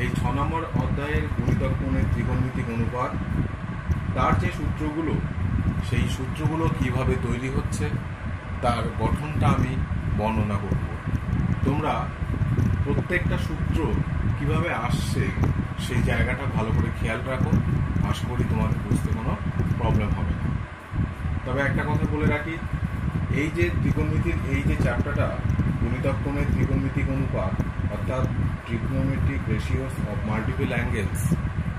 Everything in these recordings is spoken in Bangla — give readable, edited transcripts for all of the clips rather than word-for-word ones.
এই 6 নম্বর অধ্যায়ের গুণিতক কোণের ত্রিকোণমিতিক অনুপাত, তার যে সূত্রগুলো, সেই সূত্রগুলো কিভাবে তৈরি হচ্ছে তার গঠনটা আমি বর্ণনা করব। তোমরা প্রত্যেকটা সূত্র কিভাবে আসছে সেই জায়গাটা ভালো করে খেয়াল রাখো, আশা করি তোমাদের বুঝতে কোনো প্রবলেম হবে না। তবে একটা কথা বলে রাখি, এই যে ত্রিকোণমিতির এই যে চ্যাপ্টারটা গুণিতক কোণের ত্রিকোণমিতিক অনুপাত অর্থাৎ trigonometric ratios of multiple angles,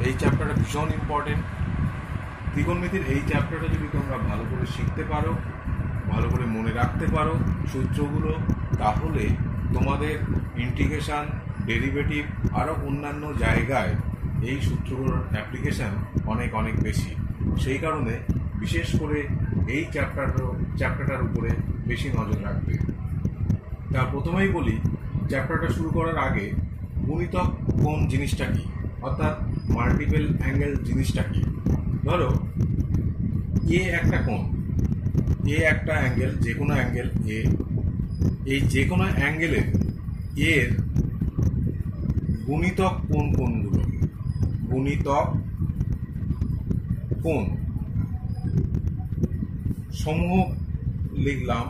এই চ্যাপ্টারটা ভীষণ ইম্পর্টেন্ট। ত্রিকোণমিতির এই চ্যাপ্টারটা যদি তোমরা ভালো করে শিখতে পারো, ভালো করে মনে রাখতে পারো সূত্রগুলো, তাহলে তোমাদের ইন্টিগ্রেশন, ডেরিভেটিভ আরও অন্যান্য জায়গায় এই সূত্রগুলোর অ্যাপ্লিকেশান অনেক অনেক বেশি। সেই কারণে বিশেষ করে এই চ্যাপ্টারটার উপরে বেশি নজর রাখবে। তা প্রথমেই বলি, চ্যাপ্টারটা শুরু করার আগে গুণিতক কোণ জিনিসটা কী, অর্থাৎ মাল্টিপল অ্যাঙ্গেল জিনিসটা কী। ধরো এ একটা কোণ, এ একটা অ্যাঙ্গেল, যে কোনো অ্যাঙ্গেল এ, এই যে কোনো অ্যাঙ্গেলের এর গুণিতক কোণ কোনগুলো, গুণিতক কোণ সমূহ লিখলাম।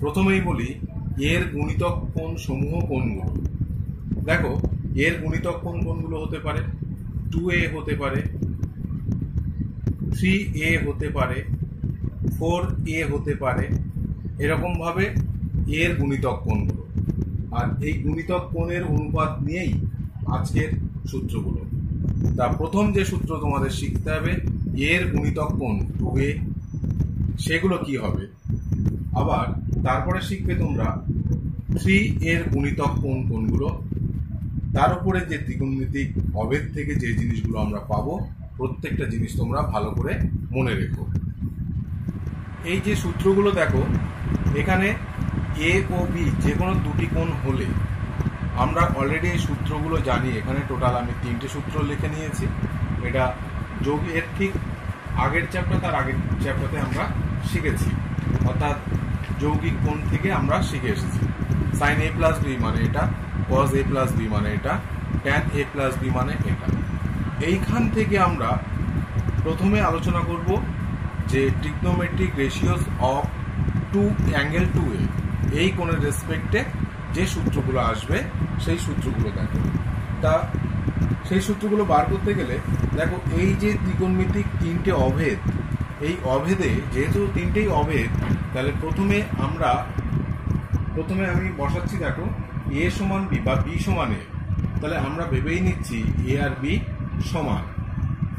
প্রথমেই বলি এর গুণিতক কোণ সমূহ কোনগুলো। দেখো এর গুণিতক কোণ কোনগুলো হতে পারে, 2a হতে পারে, 3a হতে পারে, 4a হতে পারে, এরকমভাবে এর গুণিতক কোণগুলো। আর এই গুণিতক কোণের অনুপাত নিয়েই আজকের সূত্রগুলো। তা প্রথম যে সূত্র তোমাদের শিখতে হবে, এর গুণিতক কোণ 2a, সেগুলো কি হবে। আবার তারপরে শিখবে তোমরা 3 এর গুণিতক কোণ কোনগুলো। তার উপরে যে ত্রিকোণমিতিক অভেদ থেকে যে জিনিসগুলো আমরা পাবো, প্রত্যেকটা জিনিস তোমরা ভালো করে মনে রেখো। এই যে সূত্রগুলো দেখো, এখানে এ ও বি যে কোনো দুটি কোণ হলে, আমরা অলরেডি এই সূত্রগুলো জানি। এখানে টোটাল আমি 3টে সূত্র লিখে নিয়েছি। এটা যোগ এর ঠিক আগের চ্যাপ্টার, তার আগের চ্যাপ্টারে আমরা শিখেছি, অর্থাৎ যৌগিক কোণ থেকে আমরা শিখে এসেছি। সাইন a প্লাস বি মানে এটা, কজ a প্লাস বি মানে এটা, ট্যান a প্লাস বি মানে এটা। এইখান থেকে আমরা প্রথমে আলোচনা করব যে trigonometric ratios of to angle 2a, এই কোণের রেসপেক্টে যে সূত্রগুলো আসবে সেই সূত্রগুলো দেখো। তা সেই সূত্রগুলো বার করতে গেলে দেখো, এই যে ত্রিকোণমিতিক 3টে অভেদ, এই অভেদে যেহেতু 3টেই অভেদ, তাহলে প্রথমে আমি বসাচ্ছি। দেখো এ সমান বি বা বি সমান এ, তাহলে আমরা ভেবেই নিচ্ছি এ আর বি সমান।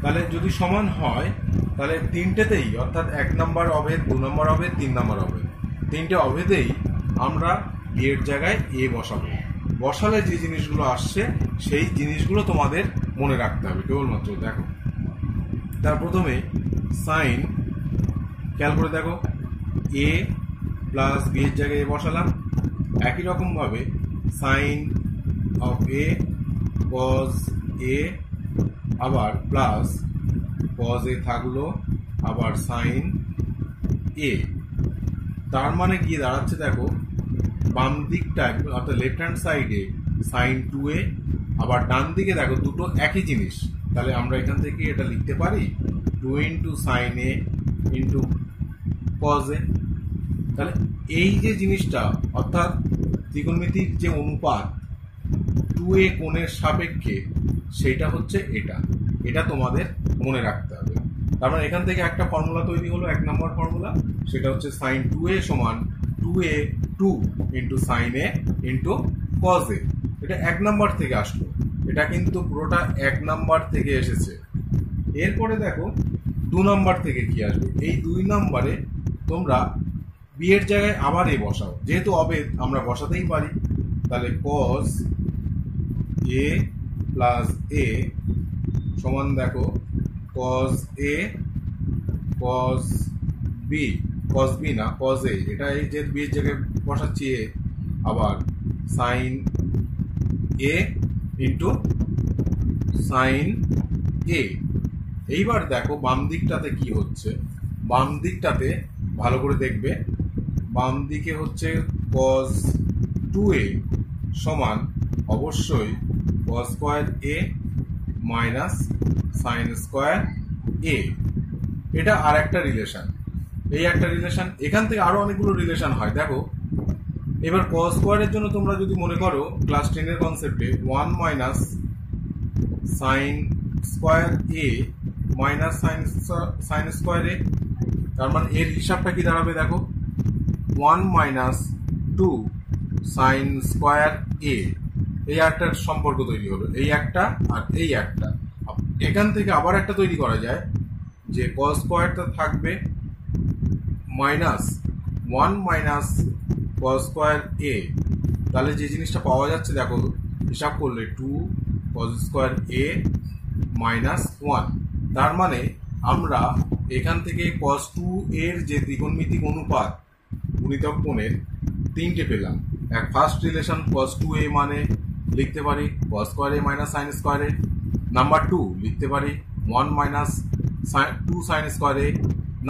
তাহলে যদি সমান হয়, তাহলে 3টেতেই, অর্থাৎ 1 নম্বর অভেদ, 2 নম্বর অভেদ, 3 নম্বর অভেদ, 3টে অভেদেই আমরা বি এর জায়গায় এ বসাবো। বসালে যে জিনিসগুলো আসছে সেই জিনিসগুলো তোমাদের মনে রাখতে হবে কেবলমাত্র। দেখো তার প্রথমে সাইন, খেয়াল করে দেখো, এ প্লাস বি এর জায়গায় এ বসালাম। একই রকমভাবে sine of a, cos a, আবার প্লাস কজ এ থাকলো, আবার সাইন এ। তার মানে কি দাঁড়াচ্ছে দেখো, বাম দিকটা অর্থাৎ লেফট হ্যান্ড সাইডে সাইন 2a, আবার ডান দিকে দেখো দুটো একই জিনিস। তাহলে আমরা এখান থেকে এটা লিখতে পারি 2 into sine a into cos এ। তাহলে এই যে জিনিসটা, অর্থাৎ ত্রিকোণমিতির যে অনুপাত 2a কোণের সাপেক্ষে, সেটা হচ্ছে এটা। এটা তোমাদের মনে রাখতে হবে। তার মানে এখান থেকে একটা ফর্মুলা তৈরি হলো, 1 নম্বর ফর্মুলা, সেটা হচ্ছে সাইন 2a সমান 2a 2 into sine a into cos a. এটা 1 নম্বর থেকে আসলো, এটা কিন্তু পুরোটা 1 নম্বর থেকে এসেছে। এরপরে দেখো 2 নম্বর থেকে কি আসবে। এই 2 নম্বরে তোমরা বি এর জায়গায় আবার এ বসাও, যেহেতু অভেদ আমরা বসাতেই পারি। তাহলে কজ এ প্লাস এ সমান দেখো cos a cos b, cos b না কজ এ, এটা এই যে বি এর জায়গায় বসাচ্ছি এ, আবার sine a into sine a. এইবার দেখো বাম দিকটাতে কি হচ্ছে। বাম দিকটাতে ভালো করে দেখবে, বাম দিকে হচ্ছে কজ 2a সমান অবশ্যই cos square a minus sin square a। এটা আর একটা রিলেশন, এই একটা রিলেশন। এখান থেকে আরো অনেকগুলো রিলেশন হয়। দেখো এবার cos স্কয়ারের জন্য তোমরা যদি মনে করো ক্লাস 10 এর কনসেপ্টে 1 minus sin square a minus sin square a, তার মানে এর হিসাবটা কি দাঁড়াবে দেখো 1 মাইনাস 2 sin স্কয়ার a। এই একটা সম্পর্ক তৈরি হলো, এই একটা আর এই একটা। এখান থেকে আবার একটা তৈরি করা যায় যে cos স্কয়ারটা থাকবে minus 1 minus cos square a। তাহলে যে জিনিসটা পাওয়া যাচ্ছে দেখো হিসাব করলে 2 cos স্কয়ার a মাইনাস 1। তার মানে আমরা এখান থেকে cos 2 এর যে ত্রিকোণমিতিক অনুপাত গুণিতক কোণের তিনটে পেলাম। এক ফার্স্ট রিলেশন cos 2a মানে লিখতে পারি cos square a minus sin square a। Number 2 লিখতে পারি 1 minus 2 sin square a।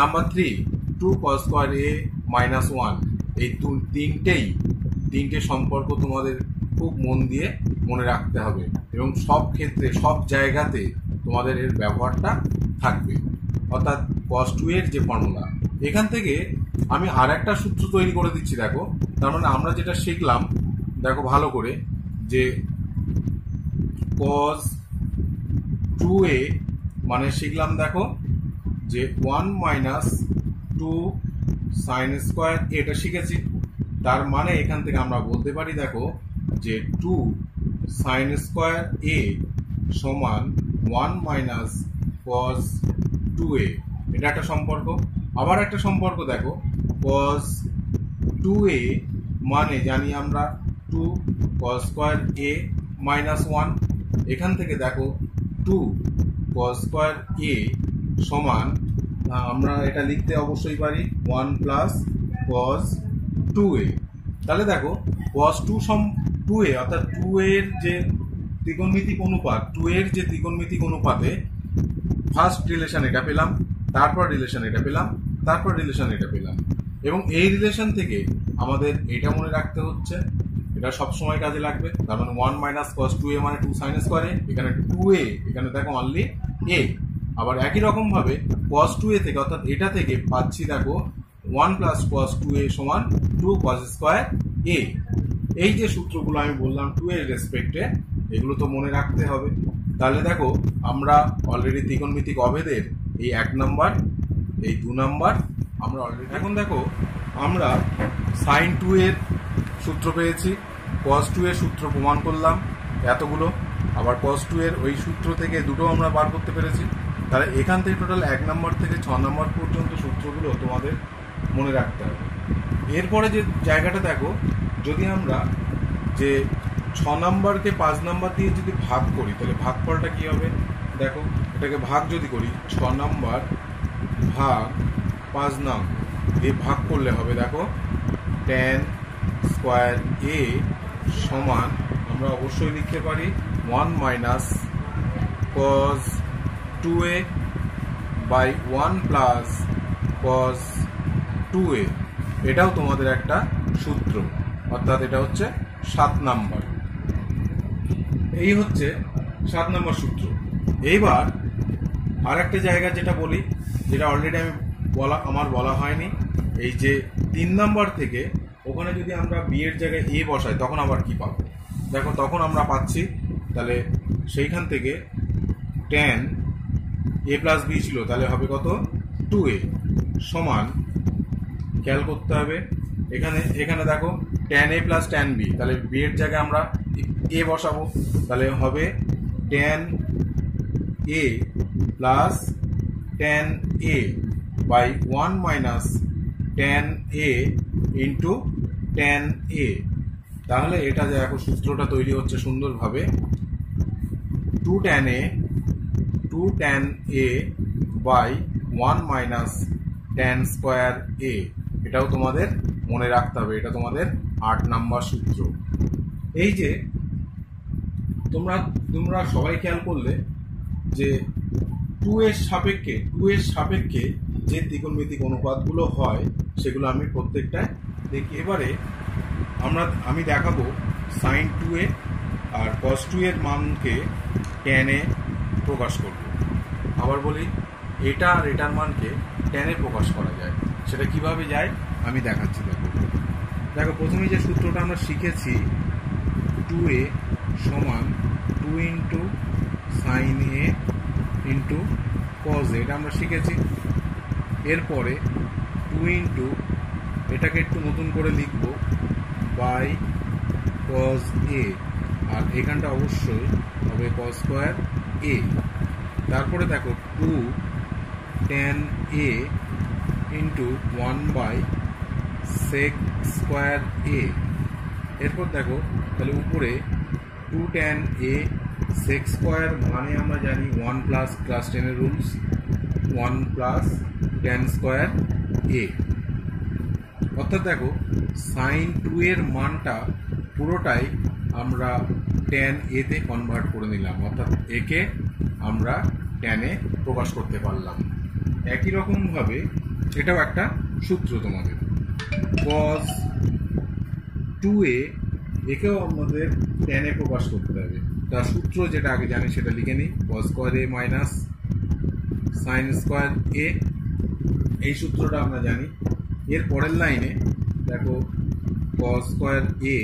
Number 3 2 cos square a minus 1। এই তিনটে সম্পর্ক তোমাদের খুব মন দিয়ে মনে রাখতে হবে এবং সব ক্ষেত্রে সব জায়গাতে তোমাদের এর ব্যবহারটা থাকবে। অর্থাৎ cos 2 এর যে ফর্মুলা, এখান থেকে আমি আর একটা সূত্র তৈরি করে দিচ্ছি। দেখো তার মানে আমরা যেটা শিখলাম দেখো ভালো করে যে cos 2a মানে শিখলাম দেখো যে 1 মাইনাস 2 sin স্কয়ার এটা শিখেছি। তার মানে এখান থেকে আমরা বলতে পারি দেখো যে 2 sin স্কয়ার a সমান 1 মাইনাস cos 2a। এটা একটা সম্পর্ক। আবার একটা সম্পর্ক দেখো cos 2a মানে জানি আমরা 2 cos স্কয়ার a মাইনাস 1। এখান থেকে দেখো 2 cos স্কয়ার a সমান আমরা এটা লিখতে অবশ্যই পারি 1 প্লাস cos 2a। তাহলে দেখো cos 2a অর্থাৎ 2 এর যে ত্রিকোণমিতিক অনুপাত, 2 এর যে ত্রিকোণমিতিক অনুপাতে ফার্স্ট রিলেশন এটা পেলাম, তারপর রিলেশন এটা পেলাম, তারপর রিলেশন এটা পেলাম। এবং এই রিলেশন থেকে আমাদের এটা মনে রাখতে হচ্ছে, এটা সব সময় কাজে লাগবে। তার মানে 1 মাইনাস cos 2a মানে 2 sin স্কয়ার a। এখানে 2a, এখানে দেখো অনলি a। আবার একই রকম ভাবে cos 2a থেকে অর্থাৎ এটা থেকে পাচ্ছি দেখো 1 প্লাস cos 2a সমান 2 cos স্কয়ার a। এই যে সূত্রগুলো আমি বললাম 2 এর রেসপেক্টে, এগুলো তো মনে রাখতে হবে। তাহলে দেখো আমরা অলরেডি ত্রিকোণমিতিক অভেদের এই 1 নাম্বার, এই 2 নাম্বার আমরা অলরেডি। এখন দেখো আমরা sin 2 এর সূত্র পেয়েছি, cos 2 এর সূত্র প্রমাণ করলাম এতগুলো, আবার cos 2 এর ওই সূত্র থেকে দুটো আমরা বার করতে পেরেছি। তাহলে এখান থেকে টোটাল 1 নাম্বার থেকে 6 নাম্বার পর্যন্ত সূত্রগুলো তোমাদের মনে রাখতে হবে। এরপরে যে জায়গাটা দেখো, যদি আমরা যে 6 নাম্বারকে 5 নাম্বার দিয়ে যদি ভাগ করি তাহলে ভাগফলটা কি হবে দেখো। এটাকে ভাগ যদি করি 6 নাম্বার ভাগ 5 নাম দিয়ে ভাগ করলে হবে দেখো tan স্কয়ার a সমান আমরা অবশ্যই লিখতে পারি 1 minus cos 2a by 1 plus cos 2a। এটাও তোমাদের একটা সূত্র, অর্থাৎ এটা হচ্ছে 7 নাম্বার। এই হচ্ছে 7 নাম্বার সূত্র। এইবার আর একটা জায়গা যেটা বলি, যেটা অলরেডি আমার বলা হয়নি, এই যে 3 নাম্বার থেকে ওখানে যদি আমরা বি এর জায়গায় এ বসাই তখন আবার কি পাবো দেখো। তখন আমরা পাচ্ছি তাহলে সেইখান থেকে tan a প্লাস বি ছিল, তাহলে হবে কত 2a সমান, খেয়াল করতে হবে এখানে দেখো tan a plus tan b, তাহলে বি এর জায়গায় আমরা a বসাবো, তাহলে হবে tan a plus tan a by 1 minus tan a into tan a। তাহলে এটা দেখো সূত্রটা তৈরি হচ্ছে সুন্দরভাবে 2 tan a by 1 minus tan square a। এটাও তোমাদের মনে রাখতে হবে, এটা তোমাদের 8 নাম্বার সূত্র। এই যে তোমরা সবাই খেয়াল করলে যে 2 এর সাপেক্ষে যে ত্রিকোণমিতিক অনুপাতগুলো হয় সেগুলো আমি প্রত্যেকটা দেখি। এবারে আমি দেখাবো sin 2a আর cos 2 এর মানকে tan এ প্রকাশ করব। আবার বলি, এটা আর এটার মানকে tan এ প্রকাশ করা যায়। সেটা কিভাবে যায় আমি দেখাচ্ছি। দেখো প্রথমে যে সূত্রটা আমরা শিখেছি, 2a সমান 2 into sine a into cos a, এটা আমরা শিখেছি। এরপরে 2 ইন্টু এটাকে একটু নতুন করে লিখব বাই কজ এ, আর এখানটা অবশ্যই হবে কজ স্কোয়ার এ। তারপরে দেখো 2 tan A into 1 by sec square A. এরপর দেখো তাহলে উপরে 2 tan এ সেক স্কোয়ার মানে আমরা জানি 1 প্লাস ক্লাস 10 এর রুলস, 1 প্লাস tan স্কোয়ার এ। অর্থাৎ দেখো সাইন 2 এর মানটা পুরোটাই আমরা tan এ তে কনভার্ট করে নিলাম, অর্থাৎ একে আমরা tan এ প্রকাশ করতে পারলাম। একই রকমভাবে এটাও একটা সূত্র তোমাদের, cos 2a একেও আমাদের tan এ প্রকাশ করতে হবে। তার সূত্র যেটা আগে জানি সেটা লিখে নিই, cos স্কোয়ার এ মাইনাস সাইন স্কোয়ার এ, এই সূত্রটা আমরা জানি। এর পরের লাইনে দেখো cos স্কোয়ার এ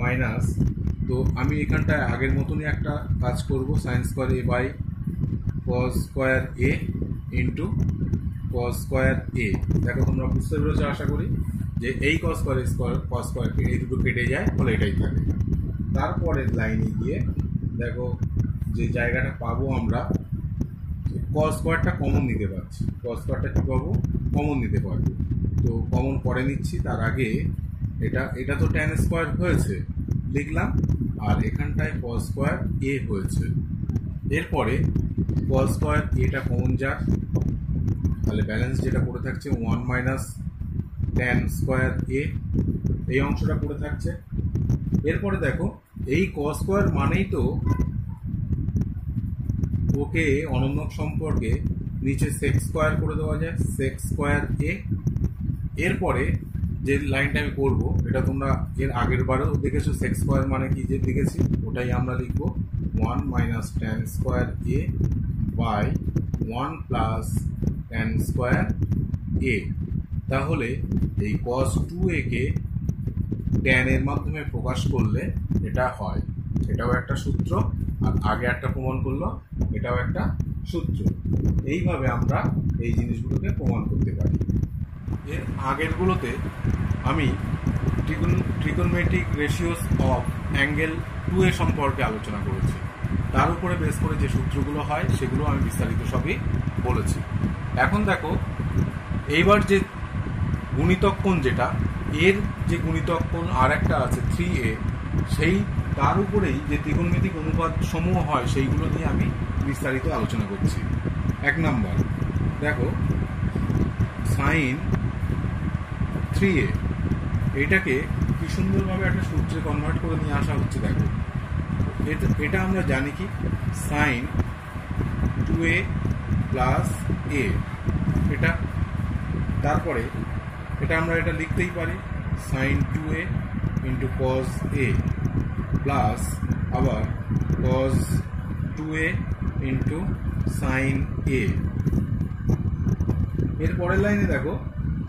মাইনাস, তো আমি এখানটায় আগের মতনই একটা কাজ করব, sine square A by cos square A into cos square A. দেখো তোমরা বুঝতে পেরেছো আশা করি, যে এই cos স্কোয়ার এই দুটো কেটে যায়, ফলে এটাই থাকে। তারপরের লাইনে গিয়ে দেখো যে জায়গাটা পাবো আমরা, cos স্কোয়ারটা কমন নিতে পারছি, cos স্কোয়ারটা কী পাবো, কমন নিতে পারবো। তো কমন করে নিচ্ছি, তার আগে এটা তো tan স্কোয়ার হয়েছে লিখলাম, আর এখানটায় cos স্কোয়ার এ হয়েছে। এরপরে cos স্কোয়ার এটা কমন যাক, তাহলে ব্যালেন্স যেটা পড়ে থাকছে 1 মাইনাস tan স্কোয়ার এ, এই অংশটা পড়ে থাকছে। এরপরে দেখো এই cos স্কোয়ার মানেই তো ওকে অনন্যক সম্পর্কে নিচে সেক স্কোয়ার করে দেওয়া যায়, সেক স্কোয়ার এ। এরপরে যে লাইনটা আমি করবো, এটা তোমরা এর আগের বারেও দেখেছো, সেক স্কোয়ার মানে কি যে লিখেছি, ওটাই আমরা লিখবো 1 minus tan square A by 1 plus tan square A. তাহলে এই cos 2a কে tan এর মাধ্যমে প্রকাশ করলে এটা হয়, এটাও একটা সূত্র। আর আগে একটা প্রমাণ করলো, এটাও একটা সূত্র। এইভাবে আমরা এই জিনিসগুলোকে প্রমাণ করতে পারি। এর আগেরগুলোতে আমি trigonometric ratios of angle 2a সম্পর্কে আলোচনা করেছি। তার উপরে বেস করে যে সূত্রগুলো হয় সেগুলো আমি বিস্তারিত সবই বলেছি। এখন দেখো এইবার যে গুণিতক কোণ, যেটা এর যে গুণিতক কোণ আর একটা আছে 3a, সেই তার উপরেই যে ত্রিকোণমিতিক অনুপাত সমূহ হয় সেইগুলো নিয়ে আমি বিস্তারিত আলোচনা করছি। 1 নাম্বার দেখো সাইন 3a, এইটাকে কি সুন্দরভাবে একটা সূত্রে কনভার্ট করে নিয়ে আসা হচ্ছে। দেখো এটা আমরা জানি কি, সাইন 2a প্লাস এ, এটা। তারপরে এটা আমরা এটা লিখতেই পারি sine 2a into cos a plus আবার cos 2a into sine a. এর পরের লাইনে দেখো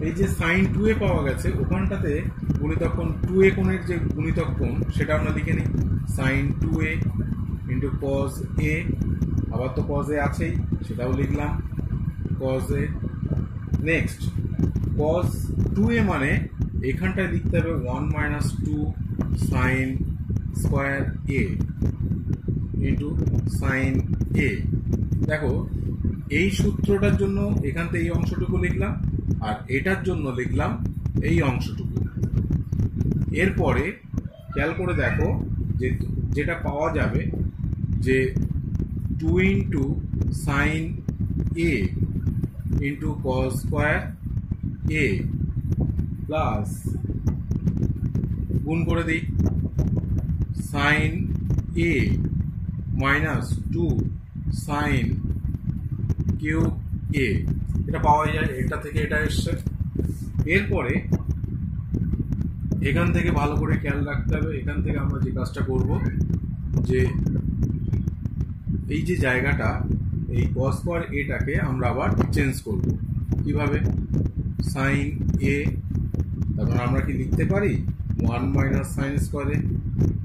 এই যে সাইন 2a পাওয়া গেছে, ওখানটাতে গুণিতক কোণ 2a কোণের যে গুণিতক কোণ সেটা আমরা লিখে নিই, sign 2a into cos a, আবার তো কজ এ আছেই, সেটাও লিখলাম কজ এ। নেক্সট কজ 2a মানে এখানটায় লিখতে হবে 1 minus 2 sign square A into sine এ। দেখো এই সূত্রটার জন্য এখান থেকে এই অংশটুকু লিখলাম, আর এটার জন্য লিখলাম এই অংশটুকু। এরপরে খেয়াল করে দেখো যে যেটা পাওয়া যাবে, যে 2 into sine a into cos square A plus গুণ করে দিই সাইন এ মাইনাস 2 সাইন কিউব এ, এটা পাওয়া যায়, এটা থেকে এটা এসছে। এরপরে এখান থেকে ভালো করে খেয়াল রাখতে হবে, এখান থেকে আমরা যে কাজটা করব, যে এই যে জায়গাটা, এই cos স্কয়ার এটাকে আমরা আবার চেঞ্জ করব। কিভাবে? সাইন এ, তারপর আমরা কি লিখতে পারি 1 মাইনাস সাইন স্কয়ার এ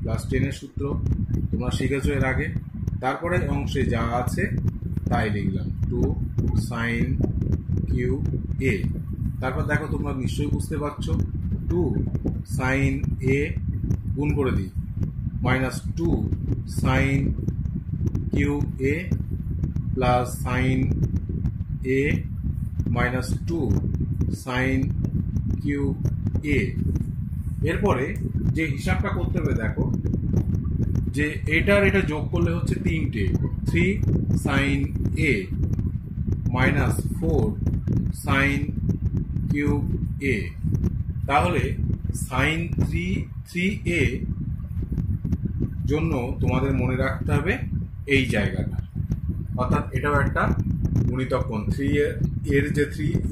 প্লাস 10 এর সূত্র, তোমরা শিখেছো এর আগে। তারপরে অংশে যা আছে তাই লিখলাম 2 সাইন কিউ এ। তারপর দেখো তোমরা নিশ্চয়ই বুঝতে পারছো, 2 সাইন এ গুণ করে দিই মাইনাস 2 সাইন কিউ এ প্লাস সাইন এ মাইনাস 2 সাইন কিউ এ। এরপরে যে হিসাবটা করতে হবে দেখো, যে এটার এটা যোগ করলে হচ্ছে 3টে, 3 সাইন এ মাইনাস 4 সাইন কিউব এ। তাহলে সাইন 3 এ জন্য তোমাদের মনে রাখতে হবে এই জায়গাটা, অর্থাৎ এটাও একটা গুণিতক কোণ। 3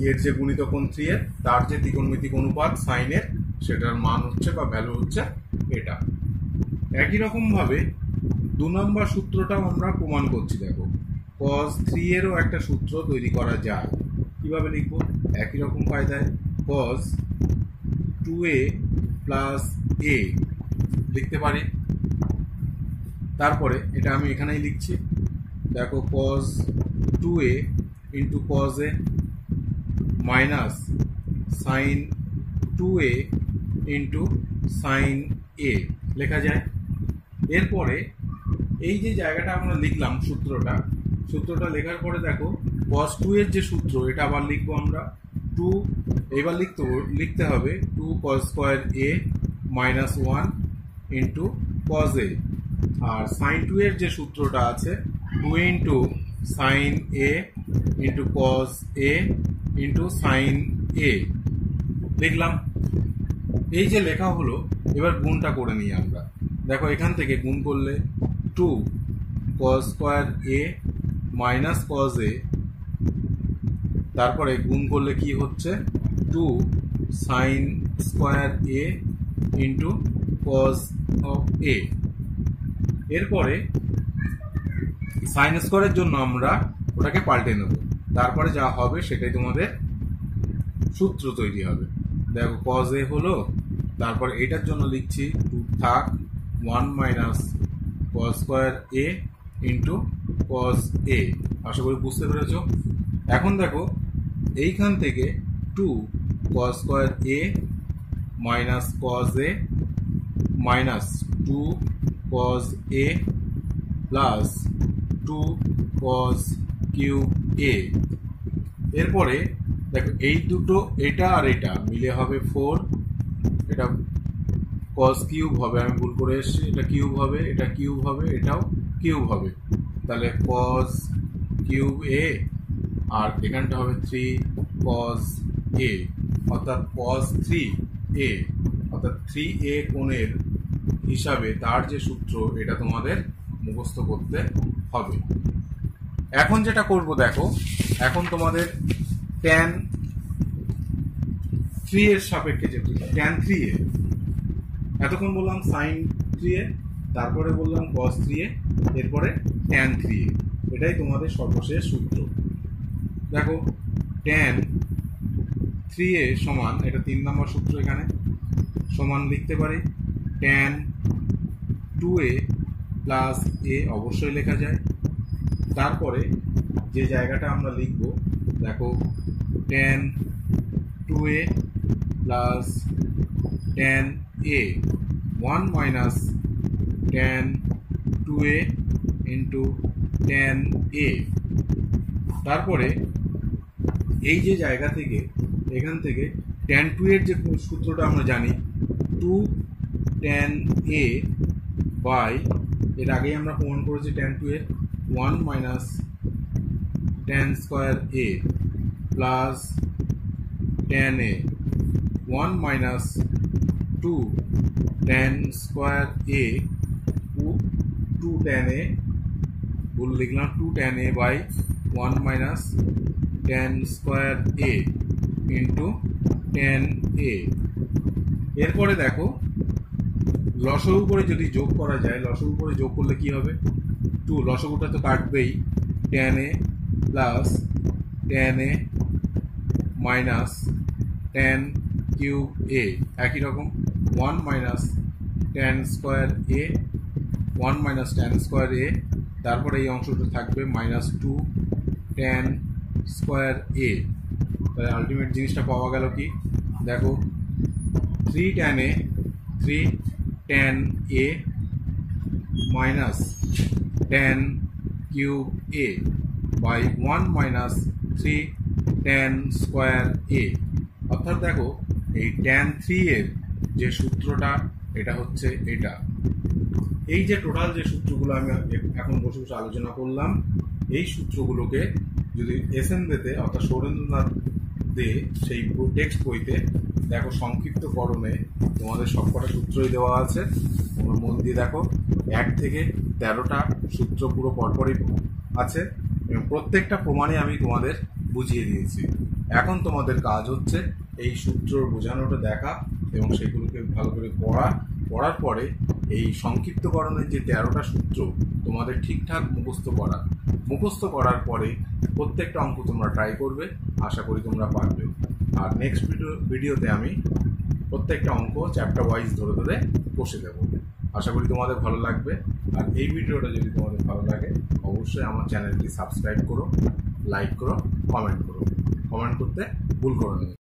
এর যে গুণিতক কোণ 3 এর, তার যে ত্রিকোণমিতিক অনুপাত সাইনের, সেটার মান হচ্ছে বা ভ্যালু হচ্ছে এটা। একই রকম ভাবে 2 নম্বর সূত্রটাও আমরা প্রমাণ করছি। দেখো cos 3 এরও একটা সূত্র তৈরি করা যায়। কিভাবে লিখব? একই রকম কায়দায় cos 2a প্লাস a লিখতে পারি। তারপরে এটা আমি এখানেই লিখছি, দেখো cos 2a into cos a minus sine 2a into sine a লেখা যায়। এরপরে এই যে জায়গাটা আমরা লিখলাম সূত্রটা লেখার পরে দেখো cos 2 এর যে সূত্র, এটা আবার লিখবো আমরা 2, এবার লিখতে হবে 2 cos square a minus 1 into cos a। আর সাইন 2 এর যে সূত্রটা আছে 2 into sine a into cos a into sine a লিখলাম। এই যে লেখা হলো, এবার গুণটা করে নিই আমরা। দেখো এখান থেকে গুণ করলে 2 cos square a minus cos a, তারপরে গুণ করলে কি হচ্ছে 2 sine square a into cos of a। এরপরে সাইন স্কয়ারের জন্য আমরা ওটাকে পাল্টে নেব, তারপরে যা হবে সেটাই তোমাদের সূত্র তৈরি হবে। দেখো cos a হলো, তারপর এটার জন্য লিখছি 2 থাক 1 minus cos square a into cos a। আশা করি বুঝতে পেরেছো। এখন দেখো এইখান থেকে 2 cos square a minus cos a minus 2 cos a plus 2 cos cube a। এরপরে দেখো এই দুটো, এটা আর এটা মিলে হবে 4, এটা cos কিউব হবে, আমি ভুল করে এসেছি, এটা কিউব হবে, এটা কিউব হবে, এটাও কিউব হবে। তাহলে cos কিউব a আর এখানটা হবে 3 cos a, অর্থাৎ cos 3a, অর্থাৎ 3a কোণের হিসাবে তার যে সূত্র, এটা তোমাদের মুখস্থ করতে হবে। এখন যেটা করব দেখো, এখন তোমাদের tan 3 এর সাপেক্ষে যে tan 3a, এতক্ষণ বললাম sin 3a, তারপরে বললাম cos 3a, এরপরে tan 3a, এটাই তোমাদের সর্বশেষ সূত্র। দেখো tan 3a সমান, এটা 3 নম্বর সূত্র, এখানে সমান লিখতে পারি tan 2a প্লাস a, অবশ্যই লেখা যায়। তারপরে যে জায়গাটা আমরা লিখব, দেখো tan 2a plus tan a 1 minus tan 2a into tan a। তারপরে এই যে জায়গা থেকে, এখান থেকে tan 2 এর যে সূত্রটা আমরা জানি 2 tan a বাই, এর আগেই আমরা প্রমাণ করেছি tan 2 এর 1 minus tan square a plus tan a 1 minus 2 tan square a, 2 tan a, ভুল লিখলাম, 2 tan a by 1 minus tan square a into tan a। এরপরে দেখো লসাগু করে যদি যোগ করা যায়, লসাগু করে যোগ করলে কি হবে? 2, লসাগুটা তো কাটবেই, tan a plus tan a minus tan cube a, একই রকম 1 minus tan square a, 1 minus tan square a, তারপরে এই অংশটা থাকবে মাইনাস 2 tan স্কোয়ার a। তাহলে আলটিমেট জিনিসটা পাওয়া গেল কি? দেখো 3 tan a, 3 tan a minus tan cube a by 1 minus 3 tan square a। অর্থাৎ দেখো এই tan 3 এর যে সূত্রটা, এটা হচ্ছে এটা। এই যে টোটাল যে সূত্রগুলো আমি এখন বসে বসে আলোচনা করলাম, এই সূত্রগুলোকে যদি এসএন দেতে অর্থাৎ সৌরেন্দ্রনাথ দে সেই টেক্সট বইতে দেখো সংক্ষিপ্তকরণে তোমাদের সবকটা সূত্রই দেওয়া আছে। তোমরা মন দিয়ে দেখো, 1 থেকে 13টা সূত্র পুরো পরপরই আছে এবং প্রত্যেকটা প্রমাণে আমি তোমাদের বুঝিয়ে দিয়েছি। এখন তোমাদের কাজ হচ্ছে এই সূত্র বোঝানোটা দেখা এবং সেগুলোকে ভালো করে পড়ার পরে এই সংক্ষিপ্তকরণের যে 13টা সূত্র তোমাদের ঠিকঠাক মুখস্থ করার পরে প্রত্যেকটা অঙ্ক তোমরা ট্রাই করবে, আশা করি তোমরা পারবে। আর নেক্সট ভিডিওতে আমি প্রত্যেকটা অঙ্ক চ্যাপ্টার ওয়াইজ ধরে ধরে বসে দেবো। আশা করি তোমাদের ভালো লাগবে। আর এই ভিডিওটা যদি তোমাদের ভালো লাগে অবশ্যই আমার চ্যানেলটি সাবস্ক্রাইব করো, লাইক করো, কমেন্ট করো। কমেন্ট করতে ভুল করো না।